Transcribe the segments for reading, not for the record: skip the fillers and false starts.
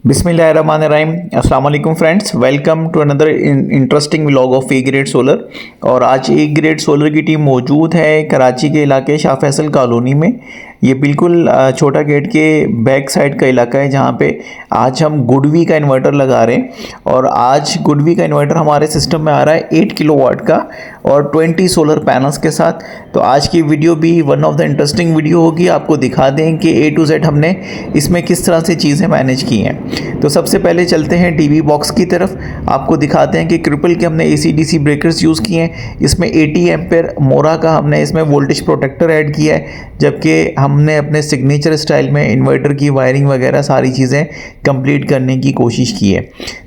बिस्मिल्लाहिर्रहमानिर्रहीम। अस्सलाम वालेकुम friends, welcome to another interesting vlog of A Grade Solar. और आज ए ग्रेड सोलर की टीम मौजूद है कराची के इलाके शाह फैसल कॉलोनी में। ये बिल्कुल छोटा गेट के बैक साइड का इलाका है जहाँ पे आज हम गुडवी का इन्वर्टर लगा रहे हैं। और आज गुडवी का इन्वर्टर हमारे सिस्टम में आ रहा है 8 किलोवाट का और 20 सोलर पैनल्स के साथ। तो आज की वीडियो भी one of the interesting video होगी। आपको दिखा दें कि A to Z हमने इसमें किस तरह से चीज़ें मैनेज की हैं। तो सबसे पहले चलते हैं टीवी बॉक्स की तरफ। आपको दिखाते हैं कि क्रिपल के हमने AC/DC ब्रेकर्स यूज़ किए हैं। इसमें 80 एम्पेयर मोरा का हमने इसमें वोल्टेज प्रोटेक्टर ऐड किया है, जबकि हमने अपने सिग्नेचर स्टाइल में इन्वर्टर की वायरिंग वगैरह सारी चीज़ें कंप्लीट करने की कोशिश की है।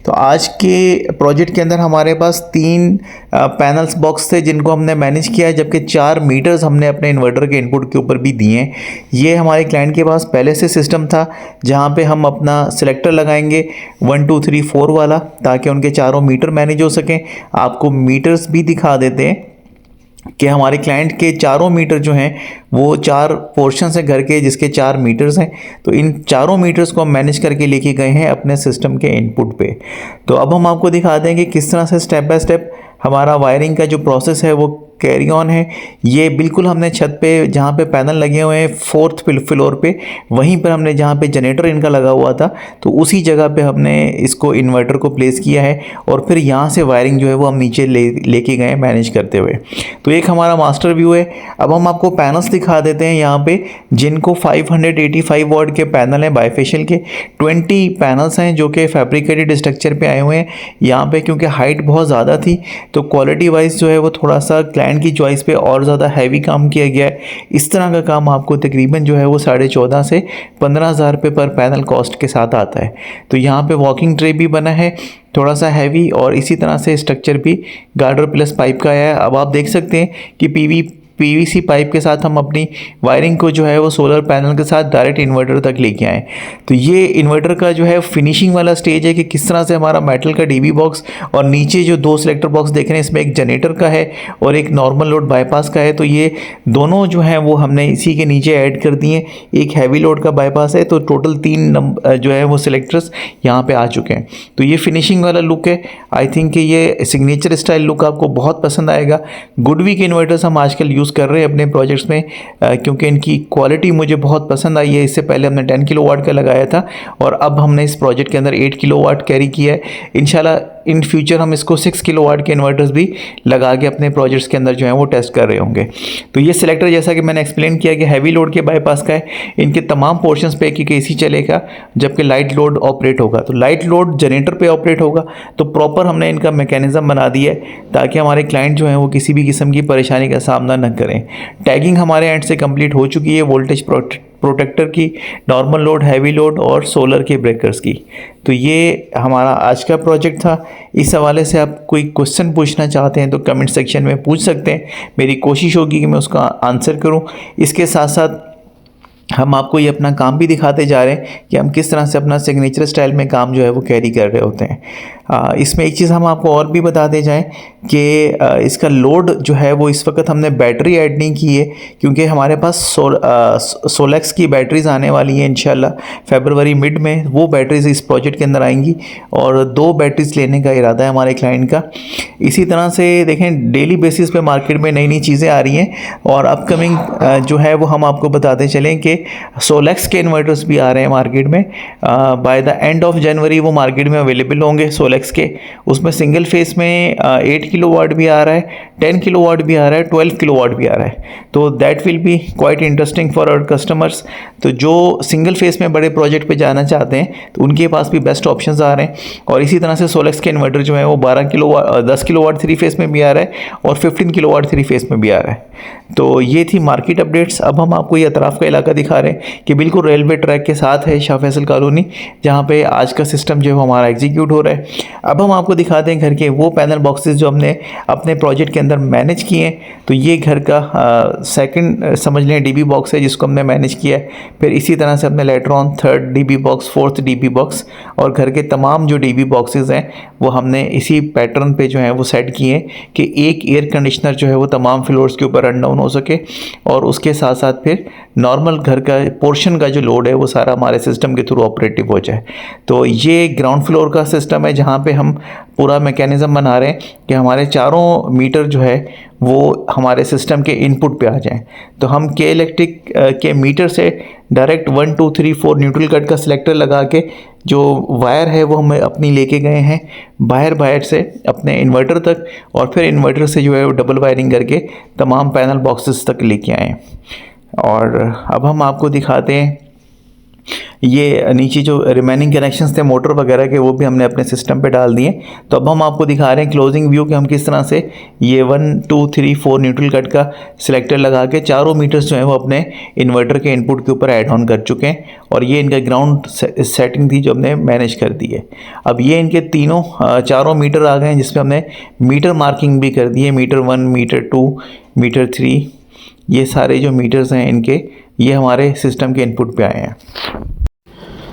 तो आज के प्रोजेक्ट के अंदर हमारे पास 3 पैनल्स बॉक्स थे जिनको हमने मैनेज किया है, जबकि 4 मीटर्स हमने अपने इन्वर्टर के इनपुट के ऊपर भी दिए हैं। ये हमारे क्लाइंट के पास पहले से सिस्टम था जहाँ पे हम अपना सिलेक्टर लगाएंगे 1 2 3 4 वाला, ताकि उनके चारों मीटर मैनेज हो सकें। आपको मीटर्स भी दिखा देते हैं कि हमारे क्लाइंट के चारों मीटर जो हैं वो 4 पोर्शंस हैं घर के, जिसके 4 मीटर्स हैं। तो इन चारों मीटर्स को हम मैनेज करके लेके गए हैं अपने सिस्टम के इनपुट पे। तो अब हम आपको दिखा दें कि किस तरह से स्टेप बाय स्टेप हमारा वायरिंग का जो प्रोसेस है वो कैरी ऑन है। ये बिल्कुल हमने छत पे जहाँ पे पैनल लगे हुए हैं 4th फ्लोर पे, वहीं पर हमने जहाँ पे जनरेटर इनका लगा हुआ था तो उसी जगह पे हमने इसको इन्वर्टर को प्लेस किया है। और फिर यहाँ से वायरिंग जो है वो हम नीचे लेके गए मैनेज करते हुए। तो एक हमारा मास्टर व्यू है। अब हम आपको पैनल्स दिखा देते हैं यहाँ पे, जिनको 585 वाट के पैनल हैं बाइफेशियल के। 20 पैनल्स हैं जो कि फैब्रिकेटेड स्ट्रक्चर पे आए हुए हैं। यहाँ पे क्योंकि हाइट बहुत ज़्यादा थी तो क्वालिटी वाइज जो है वो थोड़ा सा क्लाइंट की चॉइस पे और ज़्यादा हैवी काम किया गया है। इस तरह का काम आपको तकरीबन जो है वो 14.5 से 15,000 रुपये पर पैनल कॉस्ट के साथ आता है। तो यहाँ पे वॉकिंग ट्रे भी बना है थोड़ा सा हैवी, और इसी तरह से स्ट्रक्चर भी गार्डर प्लस पाइप का है। अब आप देख सकते हैं कि PVC पाइप के साथ हम अपनी वायरिंग को जो है वो सोलर पैनल के साथ डायरेक्ट इन्वर्टर तक लेके आए। तो ये इन्वर्टर का जो है फिनिशिंग वाला स्टेज है कि किस तरह से हमारा मेटल का DB बॉक्स और नीचे जो 2 सिलेक्टर बॉक्स देख रहे हैं इसमें एक जनरेटर का है और एक नॉर्मल लोड बाईपास का है। तो ये दोनों जो हैं वो हमने इसी के नीचे ऐड कर दिए। एक हैवी लोड का बाईपास है, तो टोटल 3 जो है वो सिलेक्टर्स यहाँ पे आ चुके हैं। तो ये फिनिशिंग वाला लुक है। आई थिंक कि ये सिग्नेचर स्टाइल लुक आपको बहुत पसंद आएगा। गुडवी के इन्वर्टर्स हम आजकल यूज़ कर रहे हैं अपने प्रोजेक्ट्स में, क्योंकि इनकी क्वालिटी मुझे बहुत पसंद आई है। इससे पहले हमने 10 किलोवाट का लगाया था और अब हमने इस प्रोजेक्ट के अंदर 8 किलोवाट कैरी किया है। इंशाल्लाह इन फ्यूचर हम इसको 6 किलोवाट के इन्वर्टर्स भी लगा के अपने प्रोजेक्ट्स के अंदर जो है वो टेस्ट कर रहे होंगे। तो ये सिलेक्टर जैसा कि मैंने एक्सप्लेन किया कि हैवी लोड के बाईपास का है। इनके तमाम पोर्शंस पे एक AC चलेगा, जबकि लाइट लोड ऑपरेट होगा। तो लाइट लोड जनरेटर पे ऑपरेट होगा। तो प्रॉपर हमने इनका मैकेनिज्म बना दिया है ताकि हमारे क्लाइंट जो हैं वो किसी भी किस्म की परेशानी का सामना न करें। टैगिंग हमारे एंड से कंप्लीट हो चुकी है वोल्टेज प्रोटेक्टर की, नॉर्मल लोड, हैवी लोड और सोलर के ब्रेकर्स की। तो ये हमारा आज का प्रोजेक्ट था। इस हवाले से आप कोई क्वेश्चन पूछना चाहते हैं तो कमेंट सेक्शन में पूछ सकते हैं। मेरी कोशिश होगी कि मैं उसका आंसर करूं। इसके साथ साथ हम आपको ये अपना काम भी दिखाते जा रहे हैं कि हम किस तरह से अपना सिग्नेचर स्टाइल में काम जो है वो कैरी कर रहे होते हैं। इसमें एक चीज़ हम आपको और भी बताते जाएं कि इसका लोड जो है वो इस वक्त हमने बैटरी ऐड नहीं की है, क्योंकि हमारे पास सोलेक्स की बैटरीज़ आने वाली हैं इंशाल्लाह फरवरी मिड में। वो बैटरीज इस प्रोजेक्ट के अंदर आएंगी और 2 बैटरीज लेने का इरादा है हमारे क्लाइंट का। इसी तरह से देखें डेली बेसिस पे मार्केट में नई नई चीज़ें आ रही हैं और अपकमिंग जो है वो हम आपको बताते चलें कि सोलेक्स के इन्वर्टर्स भी आ रहे हैं मार्केट में। By the end of January वो मार्केट में अवेलेबल होंगे सोलेक्स के। उसमें सिंगल फेस में 8 किलोवाट भी आ रहा है, 10 किलोवाट भी आ रहा है, 12 किलोवाट भी आ रहा है। तो that will be quite interesting for our customers. तो जो सिंगल फेस में बड़े प्रोजेक्ट पे जाना चाहते हैं तो उनके पास भी बेस्ट ऑप्शंस आ रहे हैं। और इसी तरह से सोलेक्स के इन्वर्टर जो है वो 10 किलोवाट 3 फेस में भी आ रहा है और 15 किलोवाट 3 फेस में भी आ रहा है। तो ये थी मार्केट अपडेट्स। अब हम आपको ये अतराफ़ का इलाका दिखा रहे हैं कि बिल्कुल रेलवे ट्रैक के साथ है शाह फैसल कॉलोनी, जहाँ पे आज का सिस्टम जो है हमारा एग्जीक्यूट हो रहा है। अब हम आपको दिखाते हैं घर के वो पैनल बॉक्सेस जो हमने अपने प्रोजेक्ट के अंदर मैनेज किए हैं। तो ये घर का सेकंड समझ लें डीबी बॉक्स है जिसको हमने मैनेज किया है। फिर इसी तरह से हमने later on third dB box, fourth dB box और घर के तमाम जो डीबी बॉक्सेस हैं वो हमने इसी पैटर्न पे जो है वो सेट किए कि एक एयर कंडीशनर जो है वो तमाम फ्लोर्स के ऊपर रन डाउन हो सके और उसके साथ साथ फिर नॉर्मल घर का पोर्शन का जो लोड है वो सारा हमारे सिस्टम के थ्रू ऑपरेटिव हो जाए। तो ये ग्राउंड फ्लोर का सिस्टम है जहाँ पे हम पूरा मैकेनिज़्म बना रहे हैं कि हमारे चारों मीटर जो है वो हमारे सिस्टम के इनपुट पे आ जाएं। तो हम के इलेक्ट्रिक के मीटर से डायरेक्ट 1 2 3 4 न्यूट्रल कट का सिलेक्टर लगा के जो वायर है वो हम अपनी लेके गए हैं बाहर से अपने इन्वर्टर तक और फिर इन्वर्टर से जो है वो डबल वायरिंग करके तमाम पैनल बॉक्सेस तक लेके आए हैं। और अब हम आपको दिखाते हैं ये नीचे जो रिमेनिंग कनेक्शंस थे मोटर वगैरह के वो भी हमने अपने सिस्टम पे डाल दिए। तो अब हम आपको दिखा रहे हैं क्लोजिंग व्यू कि हम किस तरह से ये 1 2 3 4 न्यूट्रल कट का सिलेक्टर लगा के चारों मीटर्स जो हैं वो अपने इन्वर्टर के इनपुट के ऊपर ऐड ऑन कर चुके हैं और ये इनका ग्राउंड सेटिंग थी जो हमने मैनेज कर दी है। अब ये इनके तीनों चारों मीटर आ गए हैं जिसमें हमने मीटर मार्किंग भी कर दी है, मीटर 1 मीटर 2 मीटर 3 ये सारे जो मीटर्स हैं इनके ये हमारे सिस्टम के इनपुट पे आए हैं।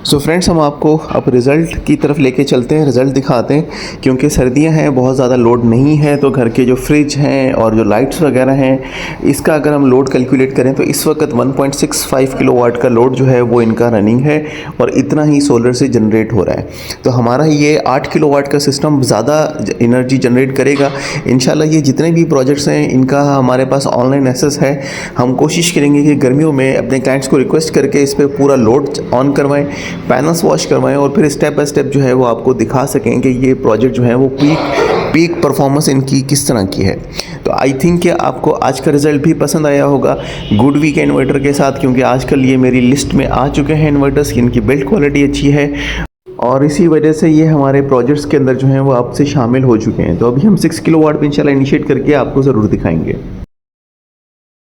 सो फ्रेंड्स हम आपको अब रिज़ल्ट की तरफ लेके चलते हैं, रिज़ल्ट दिखाते हैं। क्योंकि सर्दियां हैं, बहुत ज़्यादा लोड नहीं है, तो घर के जो फ्रिज हैं और जो लाइट्स वगैरह हैं इसका अगर हम लोड कैलकुलेट करें तो इस वक्त 1.65 किलोवाट का लोड जो है वो इनका रनिंग है और इतना ही सोलर से जनरेट हो रहा है। तो हमारा ये 8 किलोवाट का सिस्टम ज़्यादा एनर्जी जनरेट करेगा। इंशाल्लाह ये जितने भी प्रोजेक्ट्स हैं इनका हमारे पास ऑनलाइन एक्सेस है। हम कोशिश करेंगे कि गर्मियों में अपने क्लाइंट्स को रिक्वेस्ट करके इस पर पूरा लोड ऑन करवाएँ, पैनल्स वॉश करवाएं और फिर स्टेप बाय स्टेप जो है वो आपको दिखा सकें कि ये प्रोजेक्ट जो है वो पीक परफॉर्मेंस इनकी किस तरह की है। तो आई थिंक कि आपको आज का रिज़ल्ट भी पसंद आया होगा गुड वीक इन्वर्टर के साथ, क्योंकि आजकल ये मेरी लिस्ट में आ चुके हैं इन्वर्टर्स, इनकी बिल्ड क्वालिटी अच्छी है और इसी वजह से ये हमारे प्रोजेक्ट्स के अंदर जो हैं वो आपसे शामिल हो चुके हैं। तो अभी हम 6 किलोवाट पे इंशाल्लाह इनिशिएट करके आपको ज़रूर दिखाएंगे।